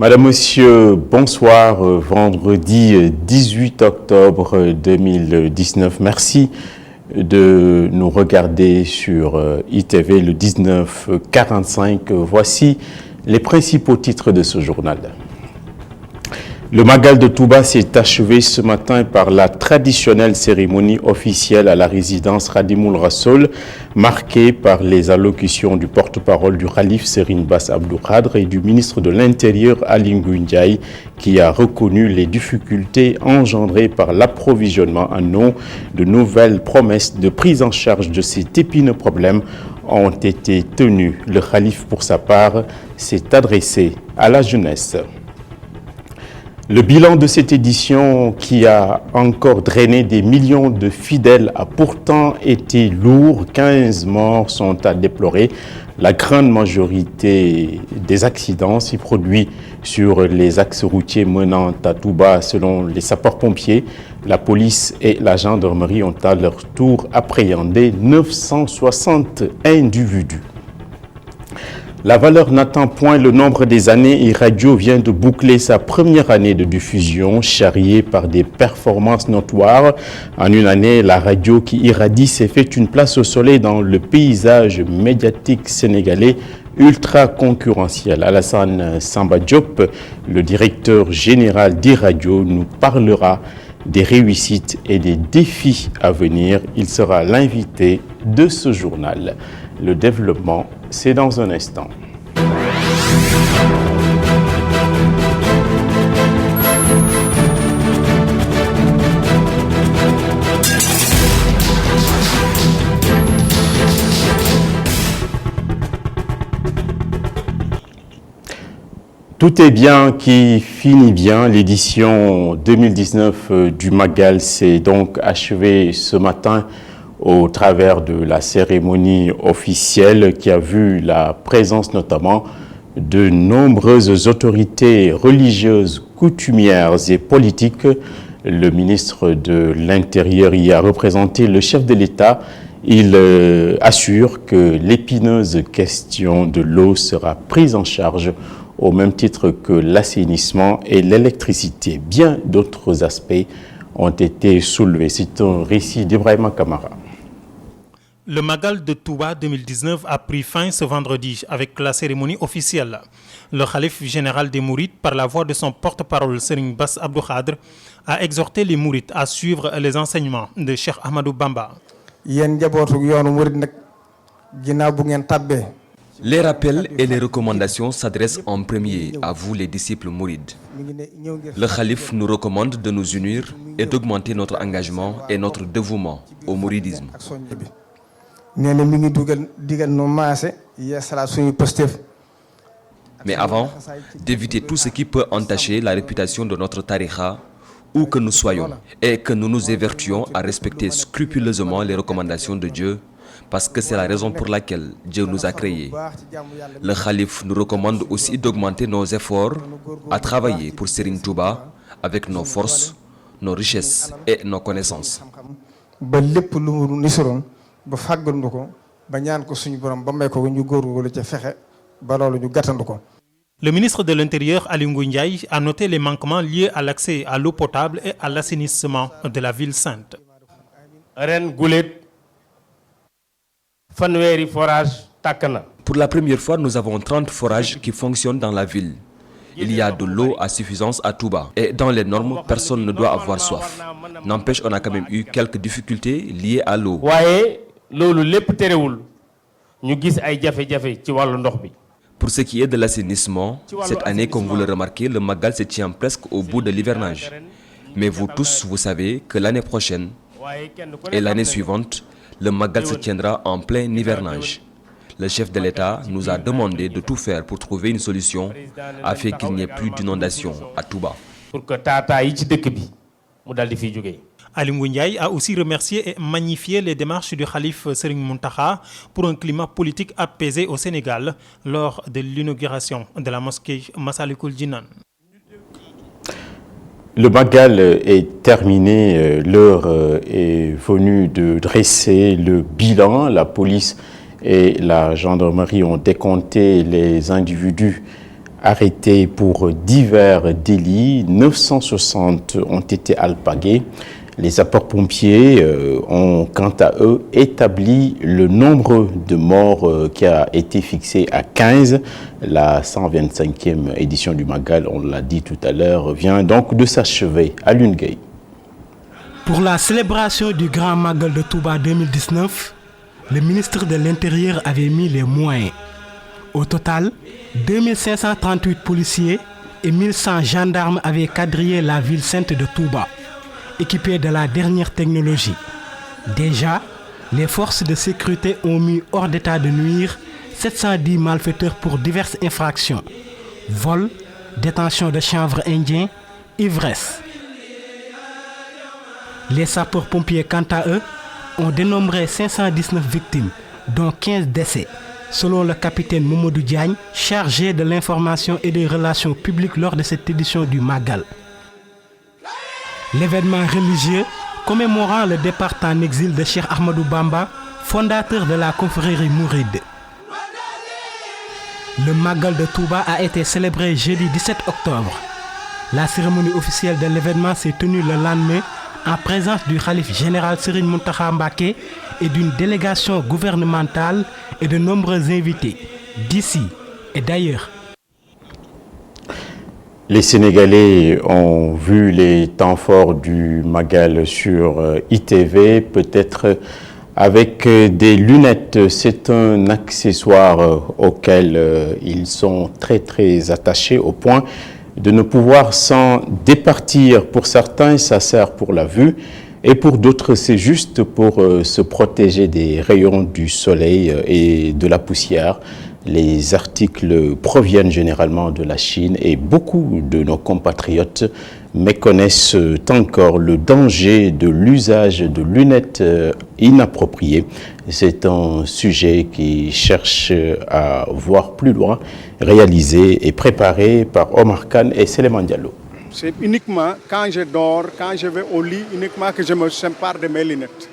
Madame, Monsieur, bonsoir. Vendredi 18 octobre 2019. Merci de nous regarder sur ITV le 1945. Voici les principaux titres de ce journal. Le Magal de Touba s'est achevé ce matin par la traditionnelle cérémonie officielle à la résidence Khadimoul Rassoul, marquée par les allocutions du porte-parole du Khalif Serigne Bass Abdou Khadre et du ministre de l'Intérieur Aly Ngouille Ndiaye, qui a reconnu les difficultés engendrées par l'approvisionnement en eau. De nouvelles promesses de prise en charge de cet épineux problème ont été tenues. Le Khalif, pour sa part, s'est adressé à la jeunesse. Le bilan de cette édition, qui a encore drainé des millions de fidèles, a pourtant été lourd. 15 morts sont à déplorer. La grande majorité des accidents s'y produit sur les axes routiers menant à Touba. Selon les sapeurs-pompiers, la police et la gendarmerie ont à leur tour appréhendé 960 individus. La valeur n'attend point le nombre des années et Radio vient de boucler sa première année de diffusion, charriée par des performances notoires. En une année, la radio qui irradie s'est fait une place au soleil dans le paysage médiatique sénégalais ultra concurrentiel. Alassane Samba Diop, le directeur général d'Iradio, nous parlera des réussites et des défis à venir. Il sera l'invité de ce journal. Le développement, c'est dans un instant. Tout est bien qui finit bien. L'édition 2019 du Magal s'est donc achevée ce matin au travers de la cérémonie officielle qui a vu la présence notamment de nombreuses autorités religieuses, coutumières et politiques. Le ministre de l'Intérieur y a représenté le chef de l'État. Il assure que l'épineuse question de l'eau sera prise en charge au même titre que l'assainissement et l'électricité. Bien d'autres aspects ont été soulevés. C'est un récit d'Ibrahima Kamara. Le Magal de Touba 2019 a pris fin ce vendredi avec la cérémonie officielle. Le Khalif général des Mourides, par la voix de son porte-parole Serigne Bass Abdou Khadre, a exhorté les Mourides à suivre les enseignements de Cheikh Ahmadou Bamba. Les rappels et les recommandations s'adressent en premier à vous les disciples mourides. Le Khalif nous recommande de nous unir et d'augmenter notre engagement et notre dévouement au mouridisme. Mais avant, d'éviter tout ce qui peut entacher la réputation de notre tariqa, où que nous soyons, et que nous nous évertuions à respecter scrupuleusement les recommandations de Dieu, parce que c'est la raison pour laquelle Dieu nous a créés. Le Khalif nous recommande aussi d'augmenter nos efforts à travailler pour Serigne Touba avec nos forces, nos richesses et nos connaissances. Le ministre de l'Intérieur, Aly Ngouille Ndiaye, a noté les manquements liés à l'accès à l'eau potable et à l'assainissement de la ville sainte. Pour la première fois, nous avons 30 forages qui fonctionnent dans la ville. Il y a de l'eau à suffisance à Touba. Et dans les normes, personne ne doit avoir soif. N'empêche, on a quand même eu quelques difficultés liées à l'eau. Pour ce qui est de l'assainissement, cette année, comme vous le remarquez, le Magal se tient presque au bout de l'hivernage. Mais vous tous, vous savez que l'année prochaine et l'année suivante, le Magal se tiendra en plein hivernage. Le chef de l'État nous a demandé de tout faire pour trouver une solution afin qu'il n'y ait plus d'inondation à Touba. Aly Ngouille Ndiaye a aussi remercié et magnifié les démarches du Khalif Serigne Mountakha pour un climat politique apaisé au Sénégal lors de l'inauguration de la mosquée Massalikul Jinan. Le Magal est terminé, l'heure est venue de dresser le bilan. La police et la gendarmerie ont décompté les individus arrêtés pour divers délits. 960 ont été alpagués. Les sapeurs-pompiers ont, quant à eux, établi le nombre de morts qui a été fixé à 15. La 125e édition du Magal, on l'a dit tout à l'heure, vient donc de s'achever à Lungay. Pour la célébration du Grand Magal de Touba 2019, le ministre de l'Intérieur avait mis les moyens. Au total, 2538 policiers et 1100 gendarmes avaient quadrillé la ville sainte de Touba, équipés de la dernière technologie. Déjà, les forces de sécurité ont mis hors d'état de nuire 710 malfaiteurs pour diverses infractions: vol, détention de chanvre indien, ivresse. Les sapeurs-pompiers, quant à eux, ont dénombré 519 victimes, dont 15 décès, selon le capitaine Momodou Diagne, chargé de l'information et des relations publiques lors de cette édition du Magal. L'événement religieux commémorant le départ en exil de Cheikh Ahmadou Bamba, fondateur de la confrérie mouride. Le Magal de Touba a été célébré jeudi 17 octobre. La cérémonie officielle de l'événement s'est tenue le lendemain en présence du khalife général Serigne Mountakha Mbacké et d'une délégation gouvernementale et de nombreux invités d'ici et d'ailleurs. Les Sénégalais ont vu les temps forts du Magal sur ITV, peut-être avec des lunettes. C'est un accessoire auquel ils sont très attachés au point de ne pouvoir s'en départir. Pour certains, ça sert pour la vue et pour d'autres, c'est juste pour se protéger des rayons du soleil et de la poussière. Les articles proviennent généralement de la Chine et beaucoup de nos compatriotes méconnaissent encore le danger de l'usage de lunettes inappropriées. C'est un sujet qui cherche à voir plus loin, réalisé et préparé par Omar Khan et Seleman Diallo. C'est uniquement quand je dors, quand je vais au lit, uniquement que je me sépare de mes lunettes.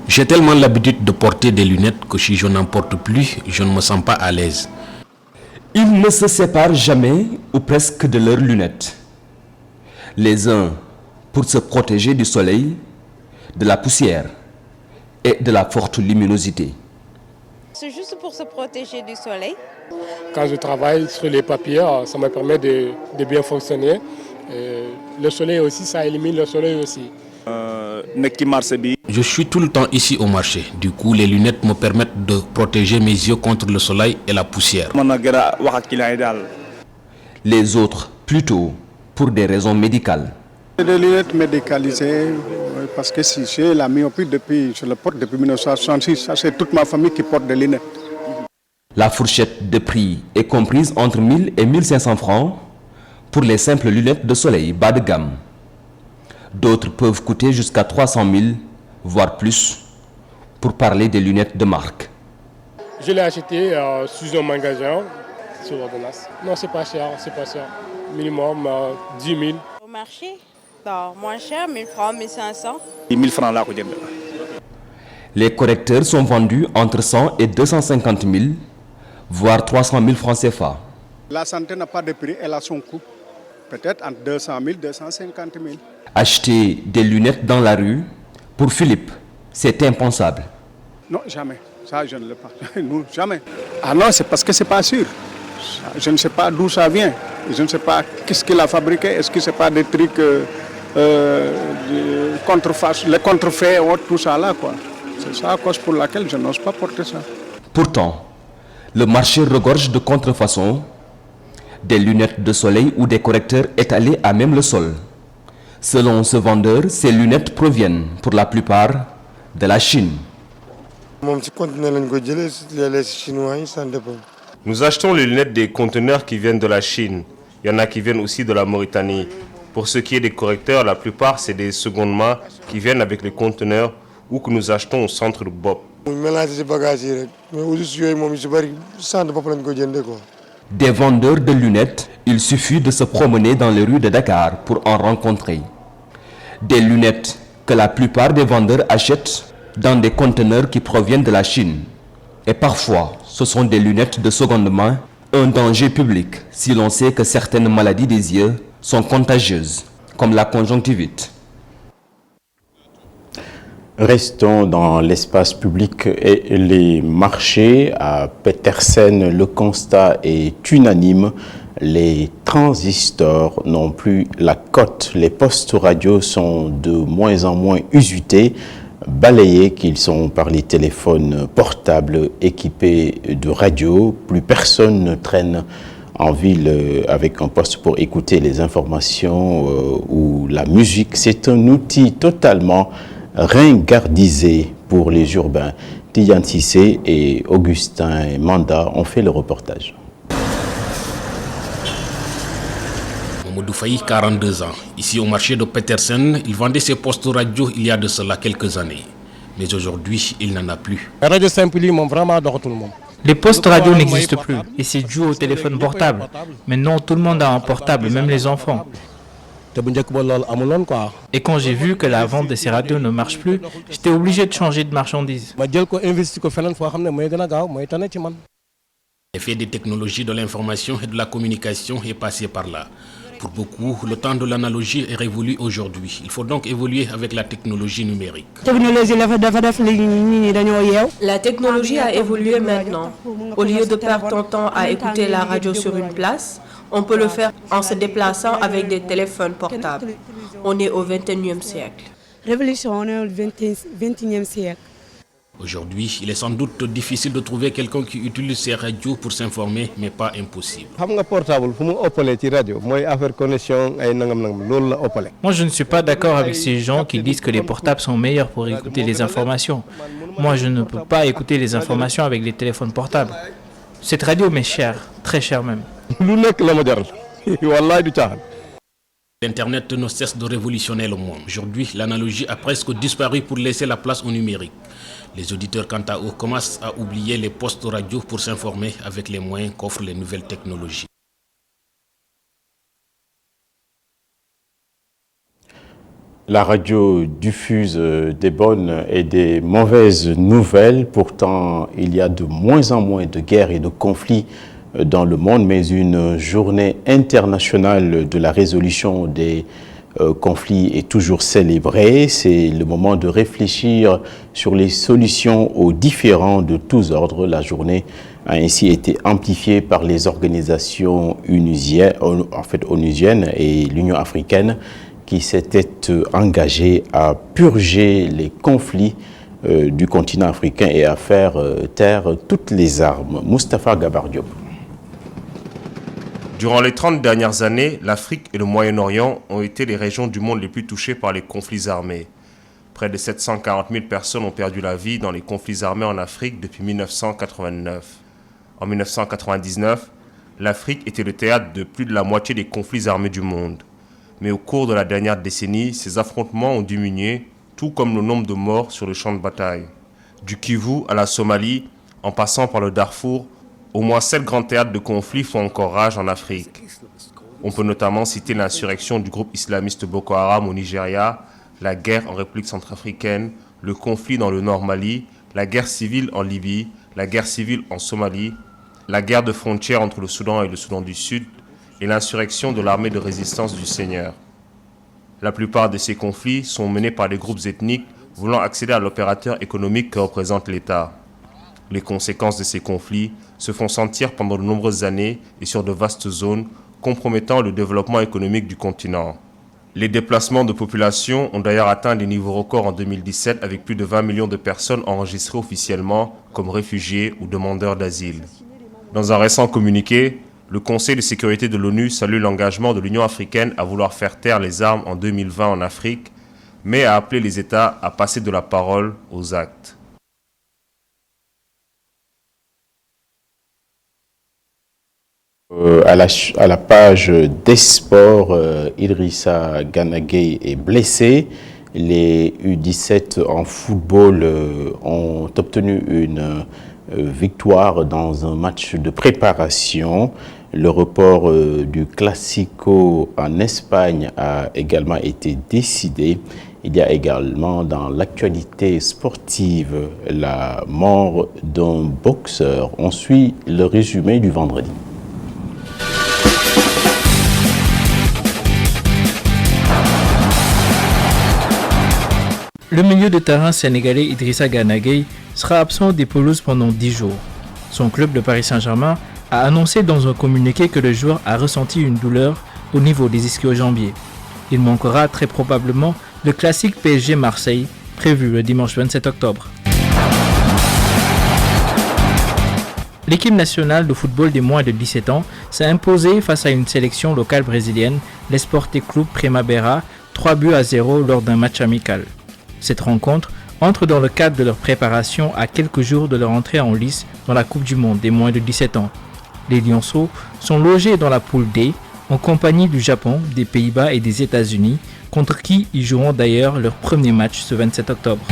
J'ai tellement l'habitude de porter des lunettes que si je n'en porte plus, je ne me sens pas à l'aise. Ils ne se séparent jamais ou presque de leurs lunettes. Les uns pour se protéger du soleil, de la poussière et de la forte luminosité. C'est juste pour se protéger du soleil. Quand je travaille sur les papiers, ça me permet de bien fonctionner. Et le soleil aussi, ça élimine le soleil aussi. Je suis tout le temps ici au marché. Du coup, les lunettes me permettent de protéger mes yeux contre le soleil et la poussière. Les autres, plutôt, pour des raisons médicales. Des lunettes médicalisées, parce que si j'ai la myopie je le porte depuis 1966, ça c'est toute ma famille qui porte des lunettes. La fourchette de prix est comprise entre 1000 et 1500 francs pour les simples lunettes de soleil bas de gamme. D'autres peuvent coûter jusqu'à 300 000, voire plus, pour parler des lunettes de marque. Je l'ai acheté sous un magasin, sur l'ordonnance. Non, c'est pas cher, Minimum 10 000. Au marché, moins cher, 1000 francs, 1500. 1000 francs là. Les correcteurs sont vendus entre 100 et 250 000, voire 300 000 francs CFA. La santé n'a pas de prix, elle a son coût. Peut-être entre 200 000 et 250 000. Acheter des lunettes dans la rue, pour Philippe, c'est impensable. Non, jamais. Ça, je ne l'ai pas. Nous, jamais. Ah non, c'est parce que c'est pas sûr. Je ne sais pas d'où ça vient. Je ne sais pas qu'est-ce qu'il a fabriqué. Est-ce que ce n'est pas des trucs contrefaçon, les contrefaits ou tout ça là, quoi. C'est ça la cause pour laquelle je n'ose pas porter ça. Pourtant, le marché regorge de contrefaçons, des lunettes de soleil ou des correcteurs étalés à même le sol. Selon ce vendeur, ces lunettes proviennent pour la plupart de la Chine. Nous achetons les lunettes des conteneurs qui viennent de la Chine. Il y en a qui viennent aussi de la Mauritanie. Pour ce qui est des correcteurs, la plupart c'est des secondes mains qui viennent avec les conteneurs ou que nous achetons au centre de Bob. Des vendeurs de lunettes, il suffit de se promener dans les rues de Dakar pour en rencontrer. Des lunettes que la plupart des vendeurs achètent dans des conteneurs qui proviennent de la Chine. Et parfois, ce sont des lunettes de seconde main, un danger public si l'on sait que certaines maladies des yeux sont contagieuses, comme la conjonctivite. Restons dans l'espace public et les marchés. À Petersen, le constat est unanime. Les transistors n'ont plus la cote. Les postes radio sont de moins en moins usutés, balayés qu'ils sont par les téléphones portables équipés de radio. Plus personne ne traîne en ville avec un poste pour écouter les informations ou la musique. C'est un outil totalement ringardisé pour les urbains. Tidiane Cissé et Augustin Manda ont fait le reportage. Mamadou Faye, 42 ans. Ici au marché de Petersen, il vendait ses postes radio il y a de cela quelques années. Mais aujourd'hui, il n'en a plus. Les postes radio n'existent plus et c'est dû au téléphone portable. Maintenant, tout le monde a un portable, même les enfants. Et quand j'ai vu que la vente de ces radios ne marche plus, j'étais obligé de changer de marchandise. L'effet des technologies de l'information et de la communication est passé par là. Pour beaucoup, le temps de l'analogie est révolu aujourd'hui. Il faut donc évoluer avec la technologie numérique. La technologie a évolué maintenant. Au lieu de perdre ton temps à écouter la radio sur une place, on peut le faire en se déplaçant avec des téléphones portables. On est au XXIe siècle. Révolution, on est au XXIe siècle. Aujourd'hui, il est sans doute difficile de trouver quelqu'un qui utilise ces radios pour s'informer, mais pas impossible. Moi, je ne suis pas d'accord avec ces gens qui disent que les portables sont meilleurs pour écouter les informations. Moi, je ne peux pas écouter les informations avec les téléphones portables. Cette radio m'est chère, très chère même. L'Internet ne cesse de révolutionner le monde. Aujourd'hui, l'analogie a presque disparu pour laisser la place au numérique. Les auditeurs, quant à eux, commencent à oublier les postes radio pour s'informer avec les moyens qu'offrent les nouvelles technologies. La radio diffuse des bonnes et des mauvaises nouvelles. Pourtant, il y a de moins en moins de guerres et de conflits dans le monde, mais une journée internationale de la résolution des conflits est toujours célébrée. C'est le moment de réfléchir sur les solutions aux différends de tous ordres. La journée a ainsi été amplifiée par les organisations onusiennes et l'Union africaine qui s'étaient engagées à purger les conflits du continent africain et à faire taire toutes les armes. Moustapha Gabar Diop. Durant les 30 dernières années, l'Afrique et le Moyen-Orient ont été les régions du monde les plus touchées par les conflits armés. Près de 740 000 personnes ont perdu la vie dans les conflits armés en Afrique depuis 1989. En 1999, l'Afrique était le théâtre de plus de la moitié des conflits armés du monde. Mais au cours de la dernière décennie, ces affrontements ont diminué, tout comme le nombre de morts sur le champ de bataille. Du Kivu à la Somalie, en passant par le Darfour, au moins 7 grands théâtres de conflits font encore rage en Afrique. On peut notamment citer l'insurrection du groupe islamiste Boko Haram au Nigeria, la guerre en République centrafricaine, le conflit dans le Nord Mali, la guerre civile en Libye, la guerre civile en Somalie, la guerre de frontière entre le Soudan et le Soudan du Sud et l'insurrection de l'armée de résistance du Seigneur. La plupart de ces conflits sont menés par des groupes ethniques voulant accéder à l'opérateur économique que représente l'État. Les conséquences de ces conflits se font sentir pendant de nombreuses années et sur de vastes zones, compromettant le développement économique du continent. Les déplacements de population ont d'ailleurs atteint des niveaux records en 2017 avec plus de 20 millions de personnes enregistrées officiellement comme réfugiés ou demandeurs d'asile. Dans un récent communiqué, le Conseil de sécurité de l'ONU salue l'engagement de l'Union africaine à vouloir faire taire les armes en 2020 en Afrique, mais a appelé les États à passer de la parole aux actes. À la page des sports, Idrissa Gana Gueye est blessé. Les U17 en football ont obtenu une victoire dans un match de préparation. Le report du Classico en Espagne a également été décidé. Il y a également dans l'actualité sportive la mort d'un boxeur. On suit le résumé du vendredi. Le milieu de terrain sénégalais Idrissa Gana Gueye sera absent des pelouses pendant 10 jours. Son club, le Paris Saint-Germain, a annoncé dans un communiqué que le joueur a ressenti une douleur au niveau des ischio-jambiers. Il manquera très probablement le classique PSG-Marseille, prévu le dimanche 27 octobre. L'équipe nationale de football des moins de 17 ans s'est imposée face à une sélection locale brésilienne, l'Esporte Clube Primavera, 3-0 lors d'un match amical. Cette rencontre entre dans le cadre de leur préparation à quelques jours de leur entrée en lice dans la Coupe du Monde des moins de 17 ans. Les Lionceaux sont logés dans la poule D en compagnie du Japon, des Pays-Bas et des États-Unis, contre qui ils joueront d'ailleurs leur premier match ce 27 octobre.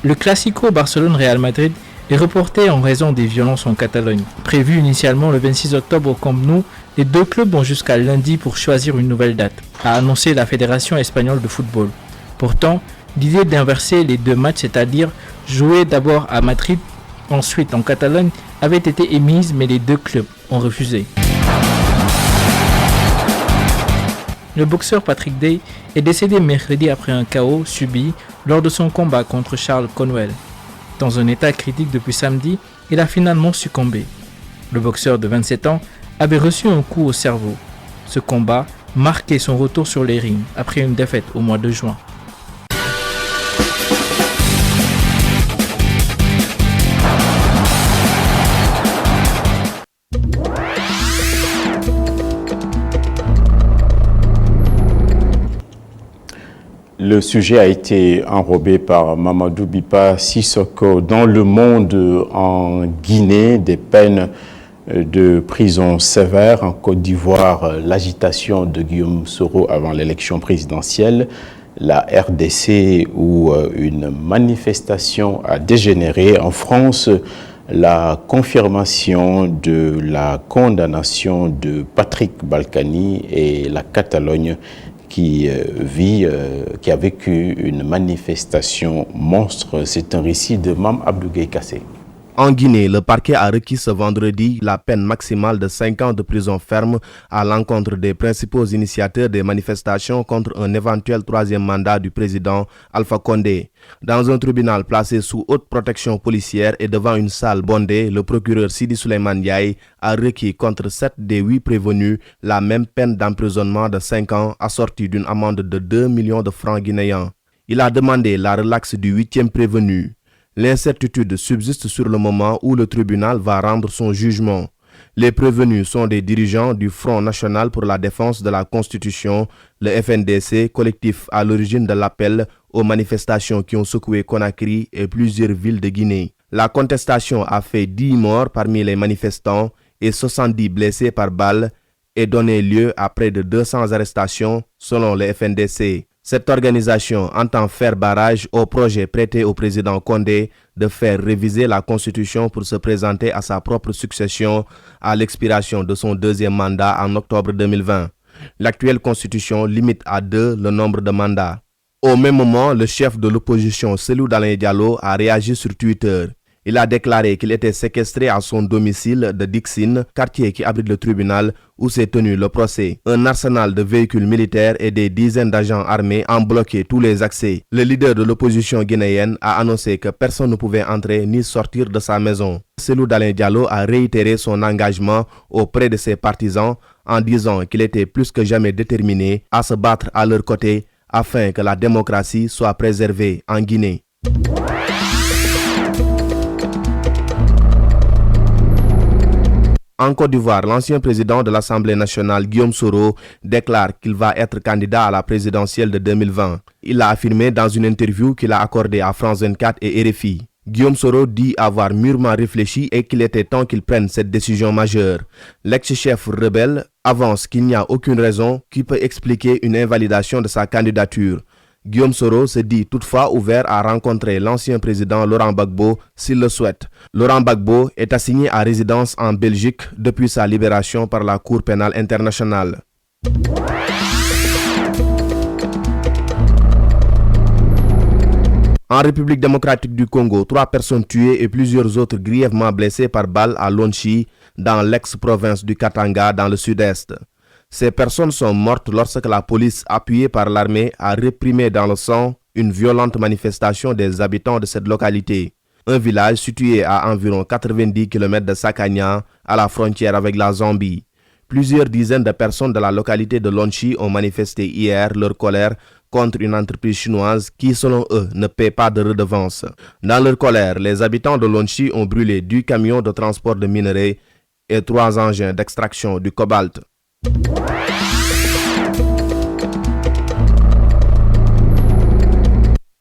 Le Classico Barcelone-Real Madrid est reporté en raison des violences en Catalogne. Prévu initialement le 26 octobre au Camp Nou, les deux clubs ont jusqu'à lundi pour choisir une nouvelle date, a annoncé la Fédération espagnole de football. Pourtant, l'idée d'inverser les deux matchs, c'est-à-dire jouer d'abord à Madrid, ensuite en Catalogne, avait été émise, mais les deux clubs ont refusé. Le boxeur Patrick Day est décédé mercredi après un KO subi lors de son combat contre Charles Conwell. Dans un état critique depuis samedi, il a finalement succombé. Le boxeur de 27 ans avait reçu un coup au cerveau. Ce combat marquait son retour sur les rings après une défaite au mois de juin. Le sujet a été enrobé par Mamadou Bipa Sissoko. Dans le monde, en Guinée, des peines de prison sévères. En Côte d'Ivoire, l'agitation de Guillaume Soro avant l'élection présidentielle. La RDC, où une manifestation a dégénéré. En France, la confirmation de la condamnation de Patrick Balkany et la Catalogne qui a vécu une manifestation monstre. C'est un récit de Mam Abdou Gueye Kassé. En Guinée, le parquet a requis ce vendredi la peine maximale de 5 ans de prison ferme à l'encontre des principaux initiateurs des manifestations contre un éventuel troisième mandat du président Alpha Condé. Dans un tribunal placé sous haute protection policière et devant une salle bondée, le procureur Sidi Souleymane Ndiaye a requis contre 7 des 8 prévenus la même peine d'emprisonnement de 5 ans assortie d'une amende de 2 millions de francs guinéens. Il a demandé la relaxe du 8e prévenu. L'incertitude subsiste sur le moment où le tribunal va rendre son jugement. Les prévenus sont des dirigeants du Front National pour la Défense de la Constitution, le FNDC, collectif à l'origine de l'appel aux manifestations qui ont secoué Conakry et plusieurs villes de Guinée. La contestation a fait 10 morts parmi les manifestants et 70 blessés par balle et donné lieu à près de 200 arrestations selon le FNDC. Cette organisation entend faire barrage au projet prêté au président Condé de faire réviser la Constitution pour se présenter à sa propre succession à l'expiration de son 2e mandat en octobre 2020. L'actuelle Constitution limite à 2 le nombre de mandats. Au même moment, le chef de l'opposition, Cellou Dalein Diallo, a réagi sur Twitter. Il a déclaré qu'il était séquestré à son domicile de Dixine, quartier qui abrite le tribunal où s'est tenu le procès. Un arsenal de véhicules militaires et des dizaines d'agents armés ont bloqué tous les accès. Le leader de l'opposition guinéenne a annoncé que personne ne pouvait entrer ni sortir de sa maison. Cellou Dalein Diallo a réitéré son engagement auprès de ses partisans en disant qu'il était plus que jamais déterminé à se battre à leur côté afin que la démocratie soit préservée en Guinée. En Côte d'Ivoire, l'ancien président de l'Assemblée nationale, Guillaume Soro, déclare qu'il va être candidat à la présidentielle de 2020. Il l'a affirmé dans une interview qu'il a accordée à France 24 et RFI. Guillaume Soro dit avoir mûrement réfléchi et qu'il était temps qu'il prenne cette décision majeure. L'ex-chef rebelle avance qu'il n'y a aucune raison qui peut expliquer une invalidation de sa candidature. Guillaume Soro se dit toutefois ouvert à rencontrer l'ancien président Laurent Gbagbo s'il le souhaite. Laurent Gbagbo est assigné à résidence en Belgique depuis sa libération par la Cour pénale internationale. En République démocratique du Congo, 3 personnes tuées et plusieurs autres grièvement blessées par balle à Lonchi, dans l'ex-province du Katanga, dans le sud-est. Ces personnes sont mortes lorsque la police, appuyée par l'armée, a réprimé dans le sang une violente manifestation des habitants de cette localité. Un village situé à environ 90 km de Sakania, à la frontière avec la Zambie. Plusieurs dizaines de personnes de la localité de Lonchi ont manifesté hier leur colère contre une entreprise chinoise qui, selon eux, ne paie pas de redevance. Dans leur colère, les habitants de Lonchi ont brûlé 10 camions de transport de minerais et 3 engins d'extraction du cobalt.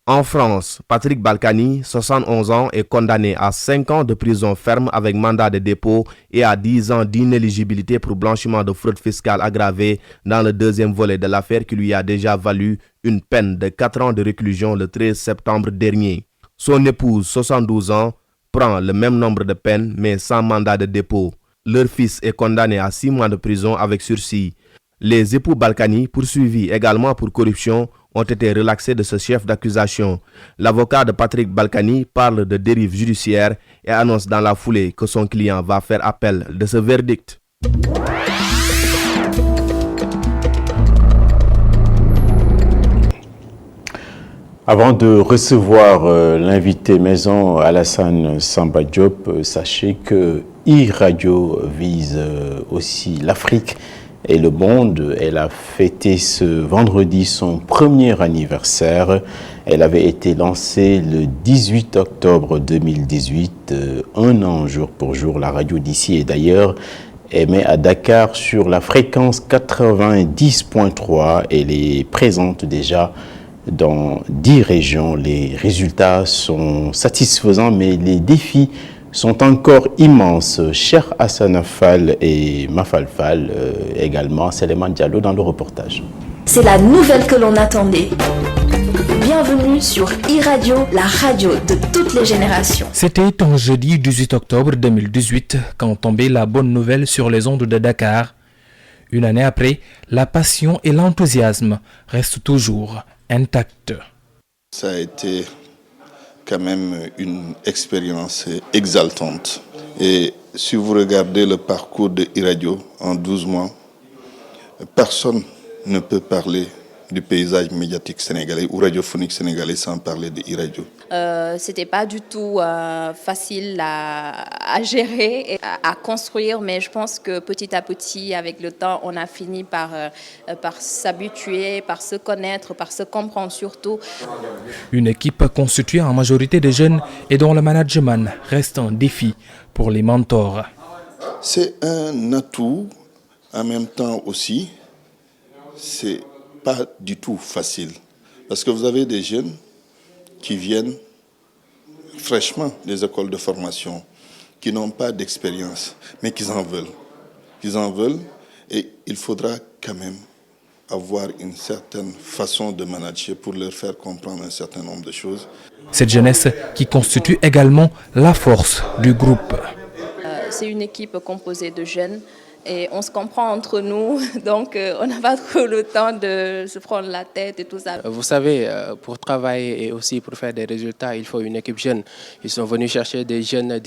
En France, Patrick Balkany, 71 ans, est condamné à 5 ans de prison ferme avec mandat de dépôt et à 10 ans d'inéligibilité pour blanchiment de fraude fiscale aggravée dans le deuxième volet de l'affaire qui lui a déjà valu une peine de 4 ans de réclusion le 13 septembre dernier. Son épouse, 72 ans, prend le même nombre de peines mais sans mandat de dépôt. Leur fils est condamné à 6 mois de prison avec sursis. Les époux Balkany, poursuivis également pour corruption, ont été relaxés de ce chef d'accusation. L'avocat de Patrick Balkany parle de dérive judiciaire et annonce dans la foulée que son client va faire appel de ce verdict. Avant de recevoir l'invité maison Alassane Samba Diop, sachez que e-Radio vise aussi l'Afrique et le monde. Elle a fêté ce vendredi son premier anniversaire. Elle avait été lancée le 18 octobre 2018, un an jour pour jour. La radio d'ici et d'ailleurs émet à Dakar sur la fréquence 90.3. Elle est présente déjà dans 10 régions. Les résultats sont satisfaisants, mais les défis sont encore immenses. Cher Hassan Fall et Mafal Fall également, Seleman Diallo dans le reportage. C'est la nouvelle que l'on attendait. Bienvenue sur e-Radio, la radio de toutes les générations. C'était un jeudi 18 octobre 2018 quand tombait la bonne nouvelle sur les ondes de Dakar. Une année après, la passion et l'enthousiasme restent toujours intacts. Ça a été quand même une expérience exaltante. Et si vous regardez le parcours de e-Radio en 12 mois, personne ne peut parler du paysage médiatique sénégalais ou radiophonique sénégalais sans parler de e-Radio. C'était pas du tout facile à gérer et à construire, mais je pense que petit à petit, avec le temps, on a fini par s'habituer, par se connaître, par se comprendre surtout. Une équipe constituée en majorité de jeunes et dont le management reste un défi pour les mentors. C'est un atout, en même temps aussi, c'est pas du tout facile. Parce que vous avez des jeunes qui viennent fraîchement des écoles de formation, qui n'ont pas d'expérience, mais qui en veulent. Ils en veulent et il faudra quand même avoir une certaine façon de manager pour leur faire comprendre un certain nombre de choses. Cette jeunesse qui constitue également la force du groupe. C'est une équipe composée de jeunes. Et on se comprend entre nous, donc on n'a pas trop le temps de se prendre la tête et tout ça. Vous savez, pour travailler et aussi pour faire des résultats, il faut une équipe jeune. Ils sont venus chercher des jeunes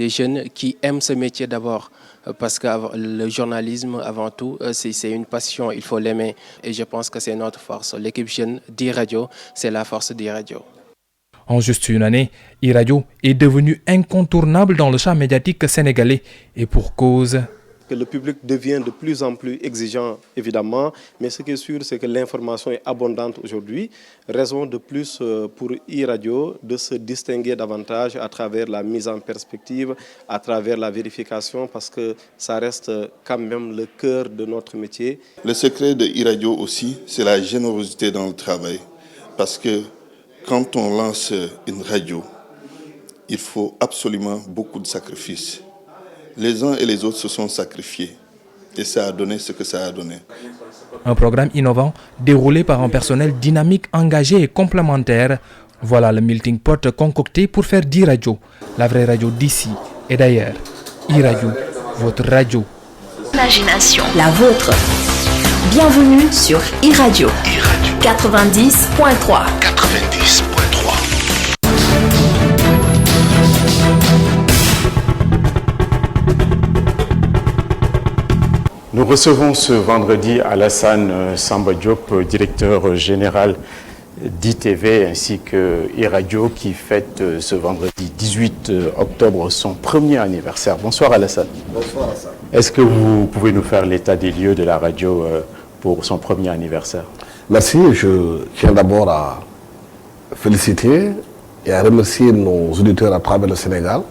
qui aiment ce métier d'abord. Parce que le journalisme, avant tout, c'est une passion, il faut l'aimer. Et je pense que c'est notre force. L'équipe jeune d'e-Radio, c'est la force d'e-Radio. En juste une année, e-Radio est devenu incontournable dans le champ médiatique sénégalais. Et pour cause... que le public devient de plus en plus exigeant, évidemment, mais ce qui est sûr, c'est que l'information est abondante aujourd'hui. Raison de plus pour e-Radio de se distinguer davantage à travers la mise en perspective, à travers la vérification, parce que ça reste quand même le cœur de notre métier. Le secret de e-Radio aussi, c'est la générosité dans le travail. Parce que quand on lance une radio, il faut absolument beaucoup de sacrifices. Les uns et les autres se sont sacrifiés et ça a donné ce que ça a donné. Un programme innovant déroulé par un personnel dynamique, engagé et complémentaire. Voilà le melting pot concocté pour faire d'e-Radio la vraie radio d'ici et d'ailleurs. e-Radio, votre radio. Imagination, la vôtre. Bienvenue sur e-Radio. 90.3. Nous recevons ce vendredi Alassane Samba Diop, directeur général d'ITV ainsi que iRadio qui fête ce vendredi 18 octobre son premier anniversaire. Bonsoir Alassane. Bonsoir Alassane. Est-ce que vous pouvez nous faire l'état des lieux de la radio pour son premier anniversaire? Merci. Je tiens d'abord à féliciter et à remercier nos auditeurs à travers le Sénégal.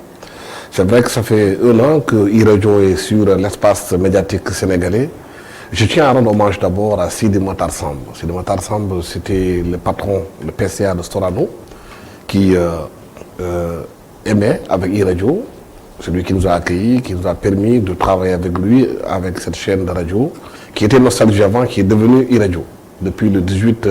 C'est vrai que ça fait un an que iRadio est sur l'espace médiatique sénégalais. Je tiens à rendre hommage d'abord à Sidi Matar Samb. Sidi Matar Samb, c'était le patron, le PCA de Sorano, qui aimait avec iRadio. C'est lui qui nous a accueillis, qui nous a permis de travailler avec lui, avec cette chaîne de radio, qui était Nostalgie avant, qui est devenue iRadio depuis le 18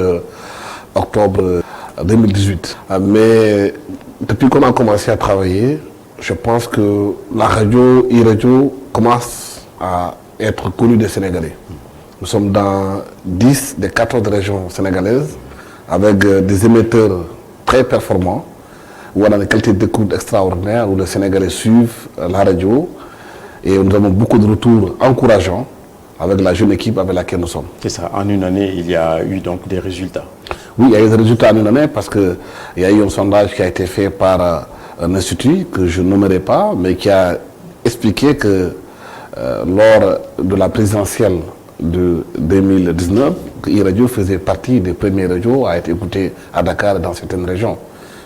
octobre 2018. Mais depuis qu'on a commencé à travailler, je pense que la radio, iRadio, commence à être connue des Sénégalais. Nous sommes dans 10 des 14 régions sénégalaises, avec des émetteurs très performants, où on a des qualités d'écoute extraordinaires, où les Sénégalais suivent la radio, et nous avons beaucoup de retours encourageants avec la jeune équipe avec laquelle nous sommes. C'est ça, en une année, il y a eu donc des résultats. Oui, il y a eu des résultats en une année parce qu'il y a eu un sondage qui a été fait par un institut que je ne nommerai pas, mais qui a expliqué que lors de la présidentielle de 2019, iRadio faisait partie des premières radios à être écoutées à Dakar et dans certaines régions.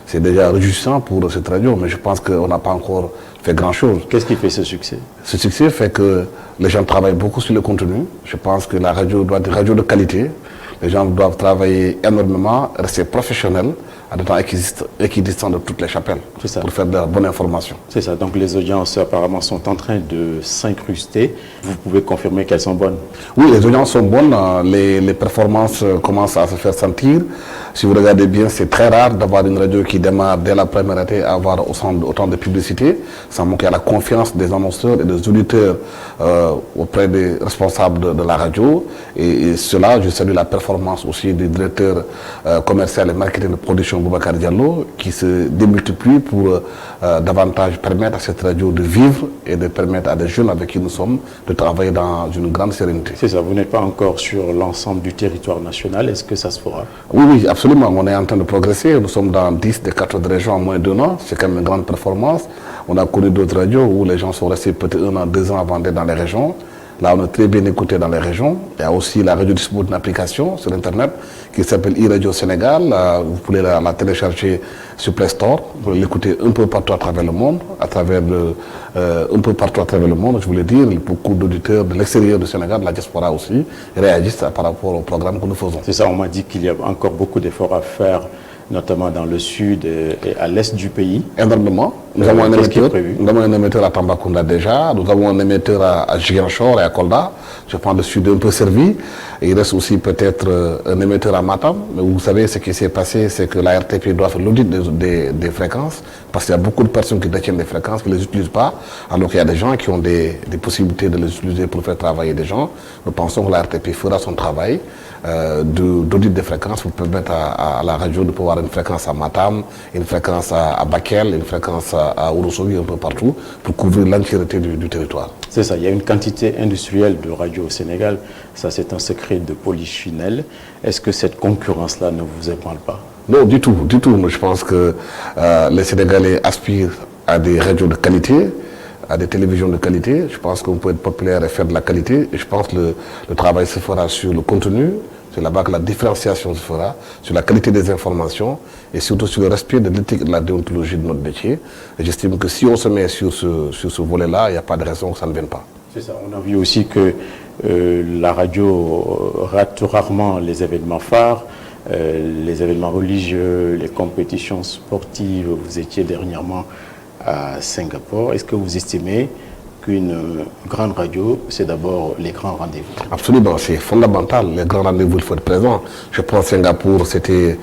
C'est déjà réjouissant pour cette radio, mais je pense qu'on n'a pas encore fait grand-chose. Qu'est-ce qui fait ce succès? Ce succès fait que les gens travaillent beaucoup sur le contenu. Je pense que la radio doit être une radio de qualité. Les gens doivent travailler énormément, rester professionnels, en étant équidistants de toutes les chapelles, pour faire de la bonne information. C'est ça, donc les audiences apparemment sont en train de s'incruster. Vous pouvez confirmer qu'elles sont bonnes? Oui, les audiences sont bonnes, les performances commencent à se faire sentir. Si vous regardez bien, c'est très rare d'avoir une radio qui démarre dès la première année à avoir autant de publicité. Ça montre qu'il y a la confiance des annonceurs et des auditeurs auprès des responsables de la radio. Et cela, je salue la performance aussi du directeur commercial et marketing de production Boubacar Diallo, qui se démultiplie pour davantage permettre à cette radio de vivre et de permettre à des jeunes avec qui nous sommes de travailler dans une grande sérénité. C'est ça, vous n'êtes pas encore sur l'ensemble du territoire national, est-ce que ça se fera? Oui, oui, absolument, on est en train de progresser, nous sommes dans 10 des 14 régions en moins d'un an, c'est quand même une grande performance. On a connu d'autres radios où les gens sont restés peut-être 1 an, 2 ans avant d'être dans les régions. Là, on est très bien écouté dans les régions. Il y a aussi la radio disponible d'une application sur Internet qui s'appelle iRadio Sénégal. Vous pouvez la télécharger sur Play Store. Vous pouvez l'écouter un peu partout à travers le monde. Un peu partout à travers le monde, je voulais dire. Beaucoup d'auditeurs de l'extérieur du Sénégal, de la diaspora aussi, réagissent par rapport au programme que nous faisons. C'est ça, on m'a dit qu'il y a encore beaucoup d'efforts à faire, notamment dans le sud et à l'est du pays. Énormément. Nous avons un émetteur à Tambacounda déjà, nous avons un émetteur à Ziguinchor et à Kolda. Je pense que le sud est un peu servi. Et il reste aussi peut-être un émetteur à Matam. Mais vous savez, ce qui s'est passé, c'est que la RTP doit faire l'audit des fréquences, parce qu'il y a beaucoup de personnes qui détiennent des fréquences, qui ne les utilisent pas, alors qu'il y a des gens qui ont des possibilités de les utiliser pour faire travailler des gens. Nous pensons que la RTP fera son travail d'audit des fréquences pour permettre à la radio de pouvoir une fréquence à Matam, une fréquence à Bakel, une fréquence à Ourossogui, un peu partout, pour couvrir l'entièreté du territoire. C'est ça, il y a une quantité industrielle de radio au Sénégal, ça c'est un secret de polichinelle. Est-ce que cette concurrence-là ne vous ébranle pas? Non, du tout, du tout. Je pense que les Sénégalais aspirent à des radios de qualité, à des télévisions de qualité. Je pense qu'on peut être populaire et faire de la qualité. Et je pense que le travail se fera sur le contenu, c'est là-bas que la différenciation se fera, sur la qualité des informations et surtout sur le respect de l'éthique et de la déontologie de notre métier. Et j'estime que si on se met sur ce volet-là, il n'y a pas de raison que ça ne vienne pas. C'est ça. On a vu aussi que la radio rate rarement les événements phares, les événements religieux, les compétitions sportives. Vous étiez dernièrement à Singapour. Est-ce que vous estimez qu'une grande radio, c'est d'abord les grands rendez-vous? Absolument, c'est fondamental. Les grands rendez-vous, il faut être présent. Je pense que Singapour, c'était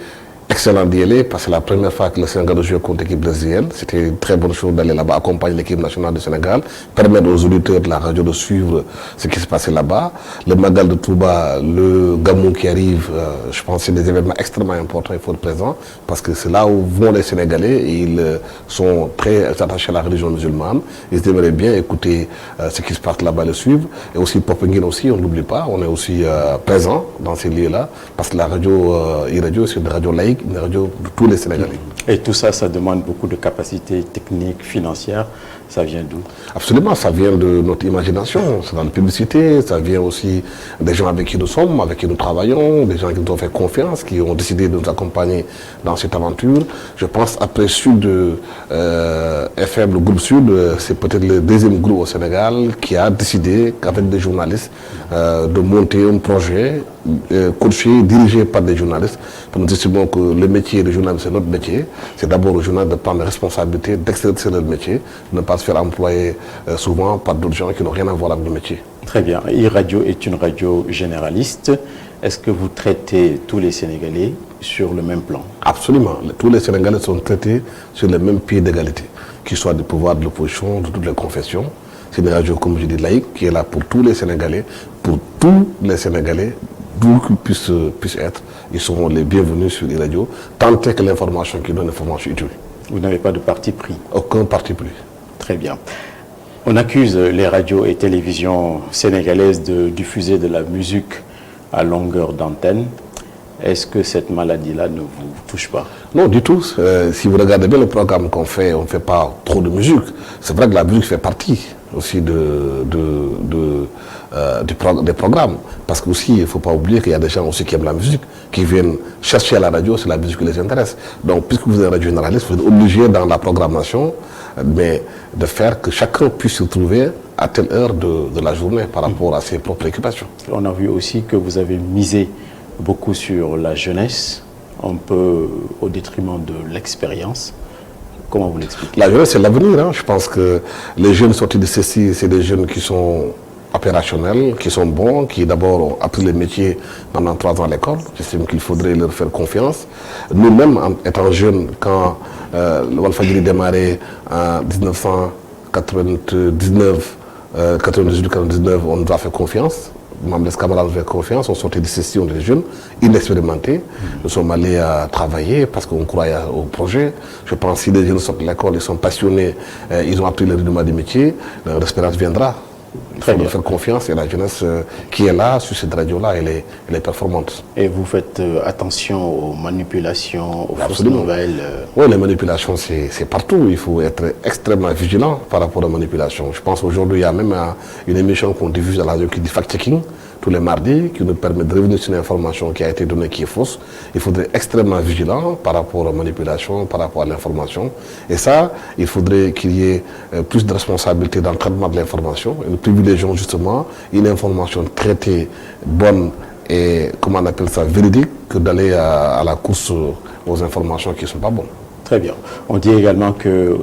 excellent d'y aller parce que c'est la première fois que le Sénégal joue contre l'équipe brésilienne. C'était une très bonne chose d'aller là-bas, accompagner l'équipe nationale du Sénégal, permettre aux auditeurs de la radio de suivre ce qui se passait là-bas. Le Magal de Touba, le Gamou qui arrive, je pense que c'est des événements extrêmement importants, il faut être présent, parce que c'est là où vont les Sénégalais et ils sont très attachés à la religion musulmane. Ils aimeraient bien écouter ce qui se passe là-bas, le suivre. Et aussi Popenguine aussi, on ne l'oublie pas, on est aussi présent dans ces lieux-là, parce que la radio e-radio, c'est une radio laïque, une radio de tous les Sénégalais. Et tout ça, ça demande beaucoup de capacités techniques, financières. Ça vient d'où? Absolument, ça vient de notre imagination, c'est dans la publicité, ça vient aussi des gens avec qui nous sommes, avec qui nous travaillons, des gens qui nous ont fait confiance, qui ont décidé de nous accompagner dans cette aventure. Je pense après Sud FM, le groupe Sud, c'est peut-être le deuxième groupe au Sénégal qui a décidé qu'avec des journalistes de monter un projet coaché, dirigé par des journalistes. Nous estimons que le métier de journaliste, c'est notre métier. C'est d'abord aux journalistes de prendre la responsabilité d'exercer leur métier, de ne pas se faire employer souvent par d'autres gens qui n'ont rien à voir avec le métier. Très bien. e-radio est une radio généraliste. Est-ce que vous traitez tous les Sénégalais sur le même plan? Absolument. Tous les Sénégalais sont traités sur le même pied d'égalité, qu'ils soient du pouvoir, de l'opposition, de toutes les confessions. C'est une radio, comme je dis, laïque, qui est là pour tous les Sénégalais, d'où qu'ils puissent être. Ils sont les bienvenus sur les radios, tant que l'information qui donne l'information utile. Vous n'avez pas de parti pris? Aucun parti pris. Très bien. On accuse les radios et télévisions sénégalaises de diffuser de la musique à longueur d'antenne. Est-ce que cette maladie-là ne vous touche pas? Non, du tout. Si vous regardez bien le programme qu'on fait, on ne fait pas trop de musique. C'est vrai que la musique fait partie aussi des programmes. Parce que aussi, il ne faut pas oublier qu'il y a des gens aussi qui aiment la musique, qui viennent chercher à la radio, c'est la musique qui les intéresse. Donc, puisque vous êtes radio généraliste, vous êtes obligé dans la programmation, mais de faire que chacun puisse se trouver à telle heure de la journée par rapport à ses propres préoccupations. On a vu aussi que vous avez misé beaucoup sur la jeunesse, un peu au détriment de l'expérience. Comment vous l'expliquez? La jeunesse, c'est l'avenir. Hein. Je pense que les jeunes sortis de ceci, c'est des jeunes qui sont opérationnels, qui sont bons, qui d'abord ont appris le métier pendant 3 ans à l'école. J'estime qu'il faudrait leur faire confiance. Nous-mêmes, étant jeunes, quand le Walfadjri démarrait en 1999, 98-99, on nous a fait confiance. Les camarades nous fait confiance, on sortait de ceci, on était jeunes, inexpérimentés. Nous sommes allés travailler parce qu'on croyait au projet. Je pense que si les jeunes sortent de l'école, ils sont passionnés, ils ont appris le rudiment du métier, leur espérance viendra. Il faut leur faire confiance et la jeunesse qui est là, sur cette radio-là, elle est performante. Et vous faites attention aux manipulations, aux fausses nouvelles? Oui, les manipulations, c'est partout. Il faut être extrêmement vigilant par rapport aux manipulations. Je pense qu'aujourd'hui, il y a même une émission qu'on diffuse à la radio qui dit fact-checking, tous les mardis, qui nous permet de revenir sur une information qui a été donnée qui est fausse. Il faudrait être extrêmement vigilant par rapport aux manipulations, par rapport à l'information. Et ça, il faudrait qu'il y ait plus de responsabilité dans le traitement de l'information. Et nous privilégions justement une information traitée, bonne et, comment on appelle ça, véridique, que d'aller à la course aux informations qui ne sont pas bonnes. Très bien. On dit également que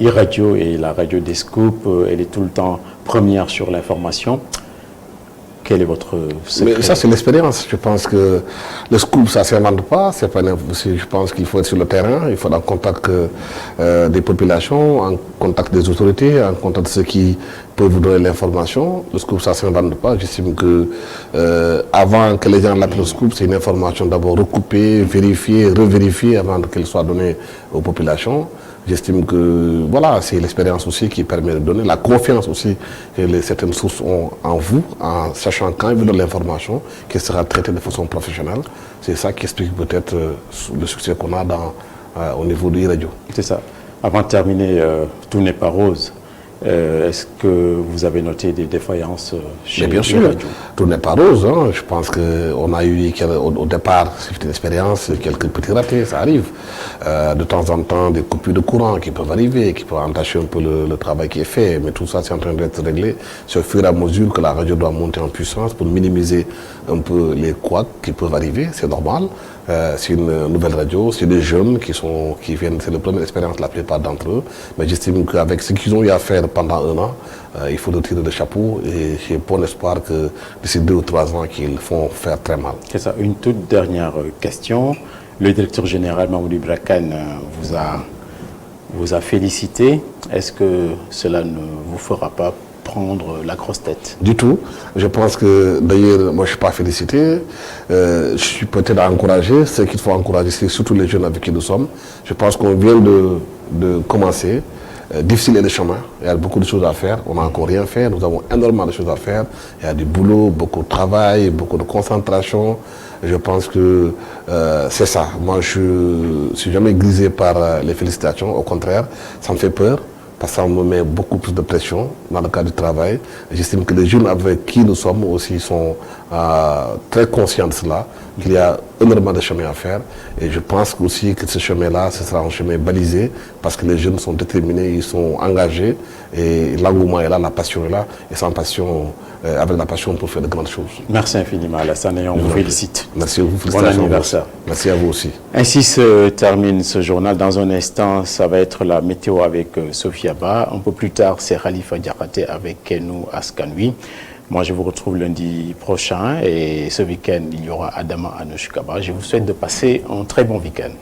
e-radio et la radio des scoops, elle est tout le temps première sur l'information. Quel est votre secret? Mais ça, c'est l'expérience. Je pense que le scoop, ça ne s'invente pas. Je pense qu'il faut être sur le terrain, il faut être en contact des populations, en contact des autorités, en contact de ceux qui peuvent vous donner l'information. Le scoop, ça ne s'invente pas. J'estime que avant que les gens l'appellent le scoop, c'est une information d'abord recoupée, vérifiée, revérifiée avant qu'elle soit donnée aux populations. J'estime que voilà, c'est l'expérience aussi qui permet de donner la confiance aussi que certaines sources ont en vous, en sachant quand ils vous donnent l'information, qu'elle sera traitée de façon professionnelle. C'est ça qui explique peut-être le succès qu'on a au niveau de e-radio. C'est ça. Avant de terminer, tout n'est pas rose. Est-ce que vous avez noté des défaillances chez bien sûr, tout n'est pas rose. Hein. Je pense qu'on a eu au départ, c'est une expérience, quelques petits ratés, ça arrive. De temps en temps, des coupures de courant qui peuvent arriver, qui peuvent entacher un peu le travail qui est fait. Mais tout ça, c'est en train d'être réglé. C'est au fur et à mesure que la radio doit monter en puissance pour minimiser un peu les couacs qui peuvent arriver. C'est normal. C'est une nouvelle radio, c'est des jeunes qui viennent, c'est la première expérience la plupart d'entre eux. Mais j'estime qu'avec ce qu'ils ont eu à faire pendant 1 an, il faut le tirer de chapeau et j'ai bon espoir que d'ici 2 ou 3 ans qu'ils font faire très mal. C'est ça. Une toute dernière question. Le directeur général Mamoudou Ibra Kane vous a félicité. Est-ce que cela ne vous fera pas prendre la grosse tête? Du tout. Je pense que, d'ailleurs, moi je ne suis pas félicité. Je suis peut-être encouragé. Ce qu'il faut encourager, c'est surtout les jeunes avec qui nous sommes. Je pense qu'on vient de commencer. Difficile est le chemin. Il y a beaucoup de choses à faire. On n'a encore rien fait. Nous avons énormément de choses à faire. Il y a du boulot, beaucoup de travail, beaucoup de concentration. Je pense que c'est ça. Moi, je ne suis jamais grisé par les félicitations. Au contraire, ça me fait peur. Parce que ça me met beaucoup plus de pression dans le cadre du travail. J'estime que les jeunes avec qui nous sommes aussi sont très conscients de cela, qu'il y a énormément de chemin à faire. Et je pense aussi que ce chemin-là, ce sera un chemin balisé, parce que les jeunes sont déterminés, ils sont engagés, et l'engouement est là, la passion est là, et sans passion, avec la passion, on peut faire de grandes choses. Merci infiniment, Alassane, et on vous félicite. Merci à vous. Bon anniversaire. Merci à vous aussi. Ainsi se termine ce journal. Dans un instant, ça va être la météo avec Sophia Ba. Un peu plus tard, c'est Khalifa Diakhaté avec Kenou Askanui. Moi, je vous retrouve lundi prochain et ce week-end, il y aura Adama Anouchkaba. Je vous souhaite de passer un très bon week-end.